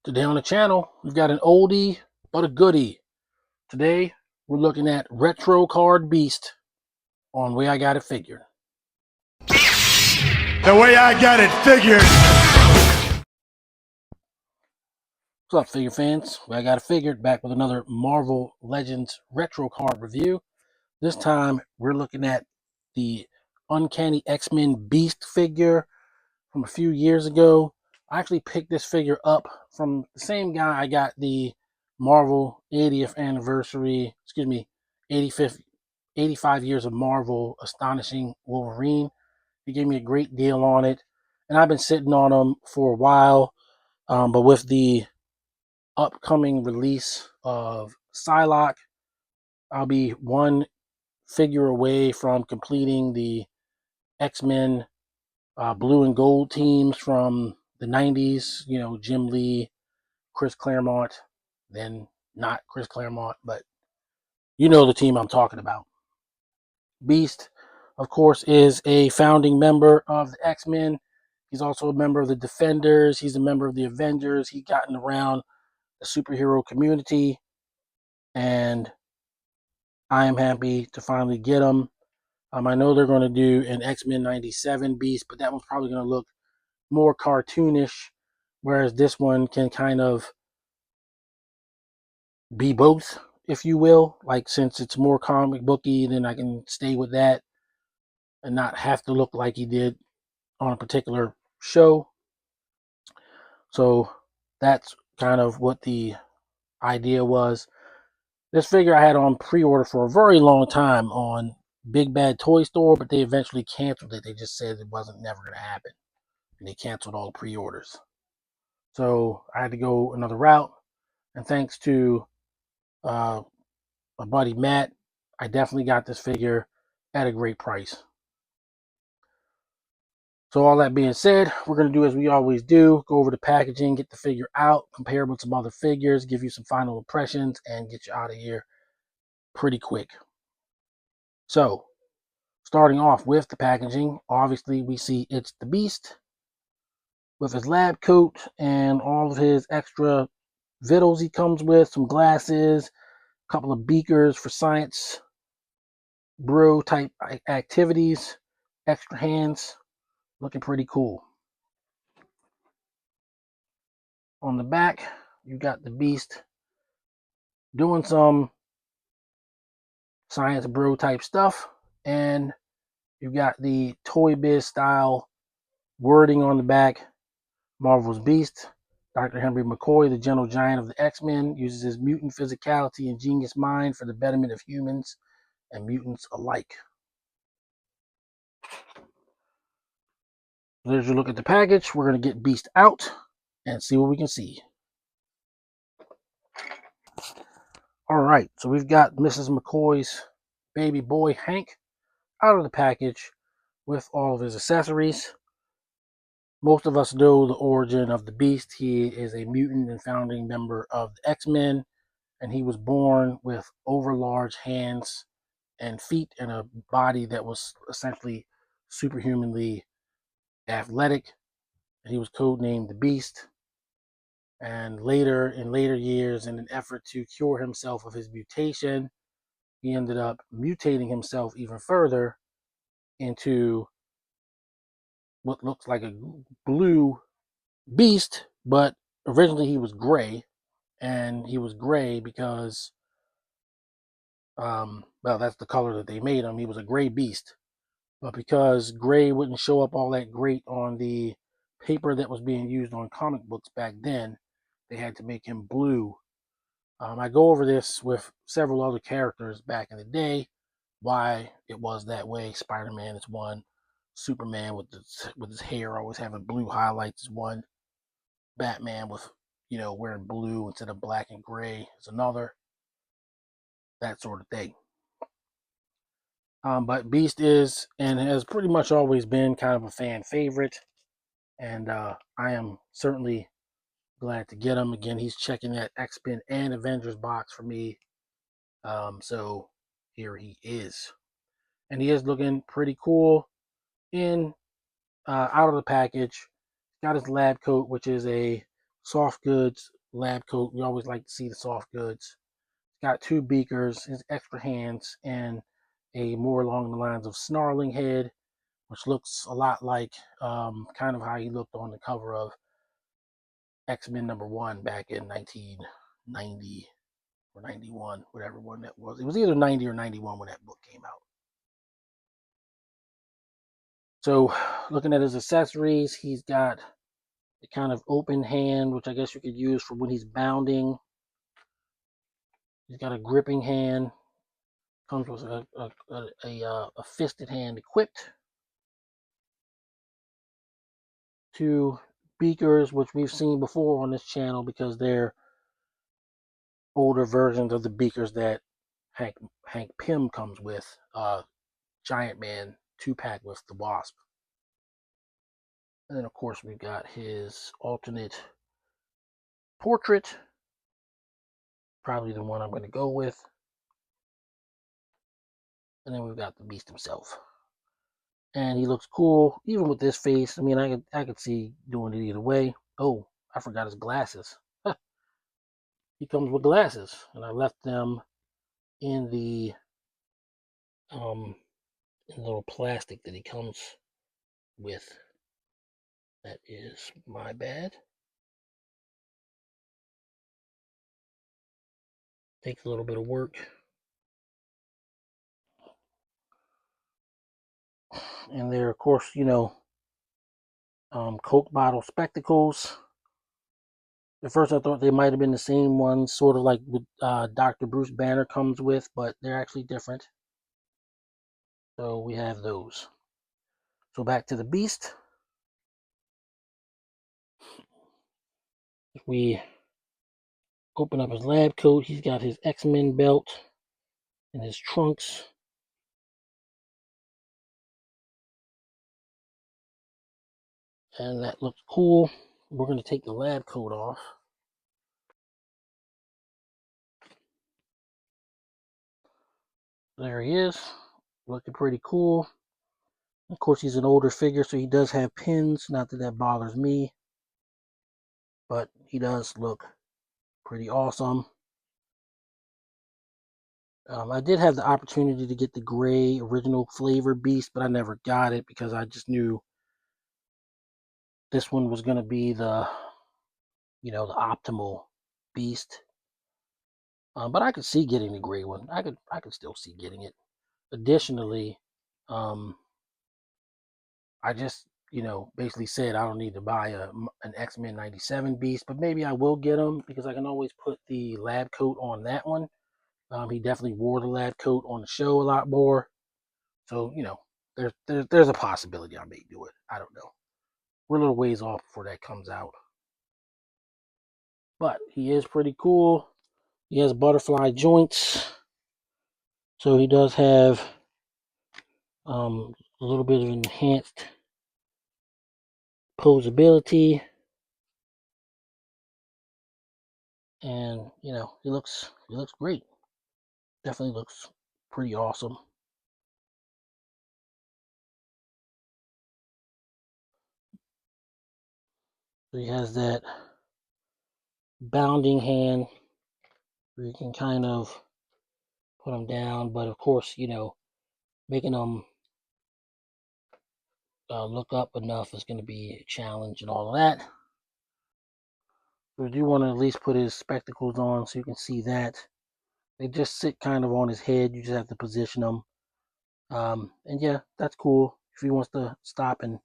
Today on the channel, we've got an oldie but a goodie. Today, we're looking at Retro Card Beast on Way I Got It Figured. The way I got it figured. What's up, figure fans? Way I Got It Figured, back with another Marvel Legends Retro Card review. This time, we're looking at the Uncanny X-Men Beast figure from a few years ago. I actually picked this figure up from the same guy I got the Marvel 80th anniversary, 85th, 85 years of Marvel Astonishing Wolverine. He gave me a great deal on it, and I've been sitting on them for a while. But with the upcoming release of Psylocke, I'll be one figure away from completing the X-Men blue and gold teams from the 90s, Jim Lee, Chris Claremont, then not Chris Claremont, but you know the team I'm talking about. Beast, of course, is a founding member of the X-Men. He's also a member of the Defenders. He's a member of the Avengers. He's gotten around the superhero community, and I am happy to finally get him. I know they're going to do an X-Men 97 Beast, but that one's probably going to look more cartoonish, whereas this one can kind of be both, if you will. Like, since it's more comic booky, then I can stay with that and not have to look like he did on a particular show. So that's kind of what the idea was. This figure I had on pre-order for a very long time on Big Bad Toy Store, but they eventually canceled it. They just said it wasn't never going to happen, and they canceled all the pre-orders. So I had to go another route, and thanks to uh, my buddy Matt, I definitely got this figure at a great price. So all that being said, we're going to do as we always do, go over the packaging, get the figure out, compare it with some other figures, give you some final impressions, and get you out of here pretty quick. So, starting off with the packaging, obviously we see it's the Beast with his lab coat and all of his extra vittles he comes with, some glasses, a couple of beakers for science brew type activities, extra hands, looking pretty cool. On the back, you got the Beast doing some science brew type stuff, and you got the Toy Biz style wording on the back. Marvel's Beast, Dr. Henry McCoy, the gentle giant of the X-Men, uses his mutant physicality and genius mind for the betterment of humans and mutants alike. There's your look at the package. We're going to get Beast out and see what we can see. All right, so we've got Mrs. McCoy's baby boy, Hank, out of the package with all of his accessories. Most of us know the origin of the Beast. He is a mutant and founding member of the X-Men, and he was born with overlarge hands and feet and a body that was essentially superhumanly athletic. He was codenamed the Beast. And later, in later years, in an effort to cure himself of his mutation, he ended up mutating himself even further into what looks like a blue beast, but originally he was gray, and he was gray because, well, that's the color that they made him. He was a gray beast, but because gray wouldn't show up all that great on the paper that was being used on comic books back then, they had to make him blue. I go over this with several other characters back in the day, why it was that way. Spider-Man is one. Superman with his hair always having blue highlights is one. Batman with, wearing blue instead of black and gray is another. That sort of thing. But Beast is and has pretty much always been kind of a fan favorite, and I am certainly glad to get him. Again, he's checking that X-Men and Avengers box for me, so here he is, and he is looking pretty cool in out of the package. Got his lab coat, which is a soft goods lab coat. We always like to see the soft goods. It's got 2 beakers, his extra hands, and a more along the lines of snarling head, which looks a lot like kind of how he looked on the cover of X-Men #1 back in 1990 or 91, whatever one that was. It was either 90 or 91 when that book came out. So looking at his accessories, he's got a kind of open hand, which I guess you could use for when he's bounding. He's got a gripping hand. Comes with a fisted hand equipped. 2 beakers, which we've seen before on this channel because they're older versions of the beakers that Hank Pym comes with. Giant Man 2-pack with the Wasp. And then, of course, we've got his alternate portrait. Probably the one I'm going to go with. And then we've got the Beast himself. And he looks cool, even with this face. I mean, I could see doing it either way. Oh, I forgot his glasses. He comes with glasses, and I left them in the little plastic that he comes with. That is my bad. Takes a little bit of work. And they're, of course, Coke bottle spectacles. At first I thought they might have been the same ones, sort of like what Dr. Bruce Banner comes with, but they're actually different. So we have those. So back to the Beast. If we open up his lab coat, he's got his X-Men belt and his trunks. And that looks cool. We're going to take the lab coat off. There he is. Looking pretty cool. Of course, he's an older figure, so he does have pins. Not that that bothers me. But he does look pretty awesome. I did have the opportunity to get the gray original flavor Beast, but I never got it because I just knew this one was going to be the optimal Beast. But I could see getting the gray one. I could still see getting it. Additionally, I just basically said I don't need to buy an X-Men 97 Beast, but maybe I will get him because I can always put the lab coat on that one. He definitely wore the lab coat on the show a lot more. So, there's a possibility I may do it. I don't know. We're a little ways off before that comes out. But he is pretty cool. He has butterfly joints. So he does have a little bit of enhanced posability. And, he looks great. Definitely looks pretty awesome. So he has that bounding hand where you can kind of put him down, but of course, making them look up enough is going to be a challenge and all of that. So we do want to at least put his spectacles on so you can see that. They just sit kind of on his head. You just have to position them. And yeah, that's cool. If he wants to stop and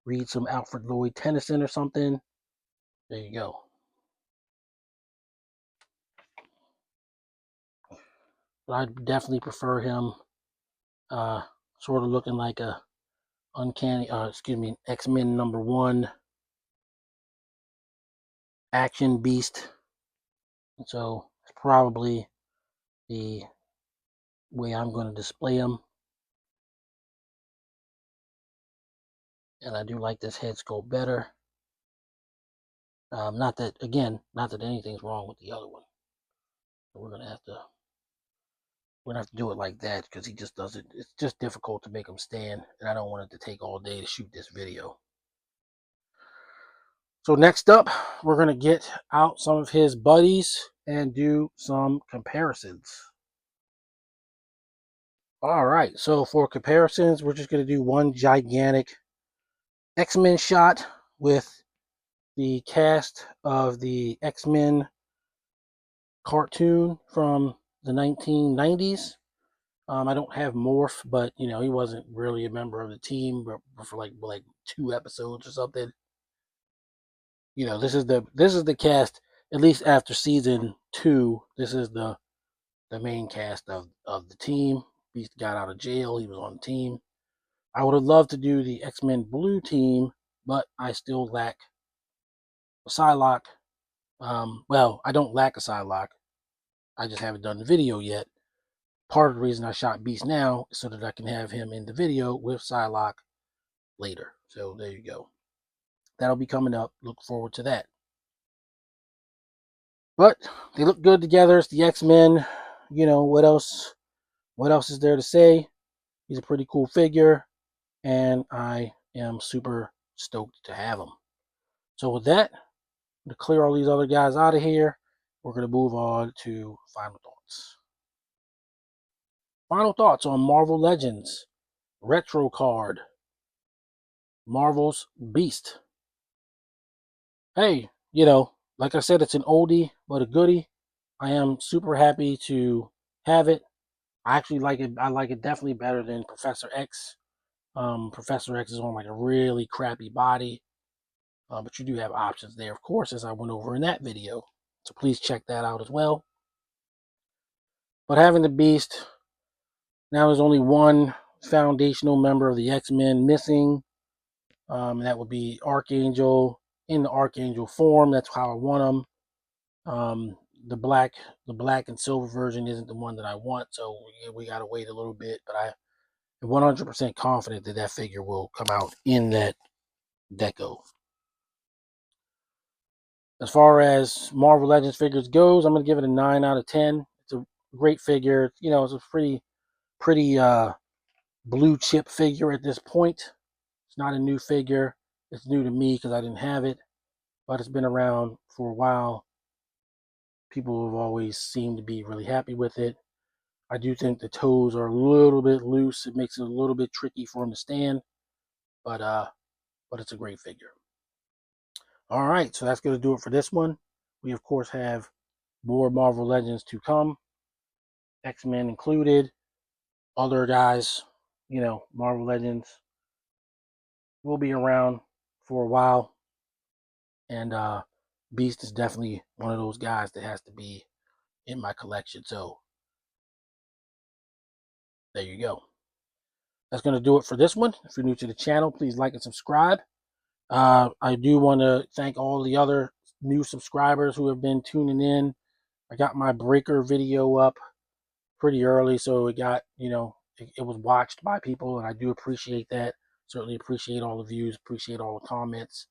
read some Alfred Lloyd Tennyson or something, there you go. But I definitely prefer him sort of looking like a X-Men #1 action Beast. And so it's probably the way I'm going to display him. And I do like this head sculpt better. Not that anything's wrong with the other one. But we're gonna have to do it like that because he just doesn't. It's just difficult to make him stand, and I don't want it to take all day to shoot this video. So next up, we're going to get out some of his buddies and do some comparisons. All right, so for comparisons, we're just going to do one gigantic X-Men shot with the cast of the X-Men cartoon from the 1990s. I don't have Morph, but you know he wasn't really a member of the team for like 2 episodes or something. You know, this is the cast, at least after season 2. This is the main cast of the team. Beast got out of jail. He was on the team. I would have loved to do the X-Men Blue team, but I still lack a Psylocke. Well, I don't lack a Psylocke. I just haven't done the video yet. Part of the reason I shot Beast now is so that I can have him in the video with Psylocke later. So there you go. That'll be coming up. Look forward to that. But they look good together. It's the X-Men. You know, what else? What else is there to say? He's a pretty cool figure, and I am super stoked to have him. So with that, to clear all these other guys out of here, we're going to move on to final thoughts. Final thoughts on Marvel Legends Retro Card, Marvel's Beast. Hey, you know, like I said, it's an oldie but a goodie. I am super happy to have it. I actually like it. I like it definitely better than Professor X. Professor X is on like a really crappy body, but you do have options there, of course, as I went over in that video. So please check that out as well. But having the Beast, now there's only one foundational member of the X-Men missing. That would be Archangel in the Archangel form. That's how I want him. The black and silver version isn't the one that I want, so we gotta wait a little bit. But I am 100% confident that figure will come out in that deco. As far as Marvel Legends figures goes, I'm gonna give it a 9 out of 10. It's a great figure. You know, it's a pretty blue chip figure at this point. It's not a new figure. It's new to me because I didn't have it, but it's been around for a while. People have always seemed to be really happy with it. I do think the toes are a little bit loose. It makes it a little bit tricky for him to stand, but it's a great figure. All right, so that's going to do it for this one. We, of course, have more Marvel Legends to come, X-Men included, other guys, you know, Marvel Legends will be around for a while, and Beast is definitely one of those guys that has to be in my collection. So there you go. That's going to do it for this one. If you're new to the channel, please like and subscribe. I do want to thank all the other new subscribers who have been tuning in. I got my breaker video up pretty early, so it got, you know, it was watched by people, and I do appreciate that. Certainly appreciate all the views, appreciate all the comments.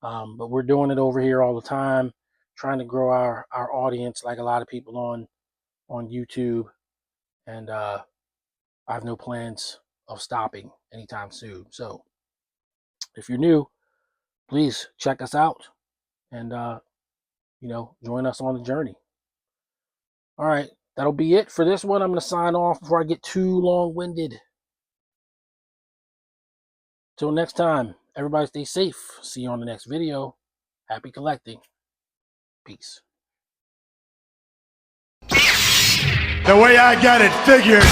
But we're doing it over here all the time, trying to grow our audience like a lot of people on YouTube, and I have no plans of stopping anytime soon. So if you're new, please check us out and you know, join us on the journey. All right, that'll be it for this one. I'm going to sign off before I get too long-winded. Till next time, everybody stay safe. See you on the next video. Happy collecting. Peace. The way I got it figured.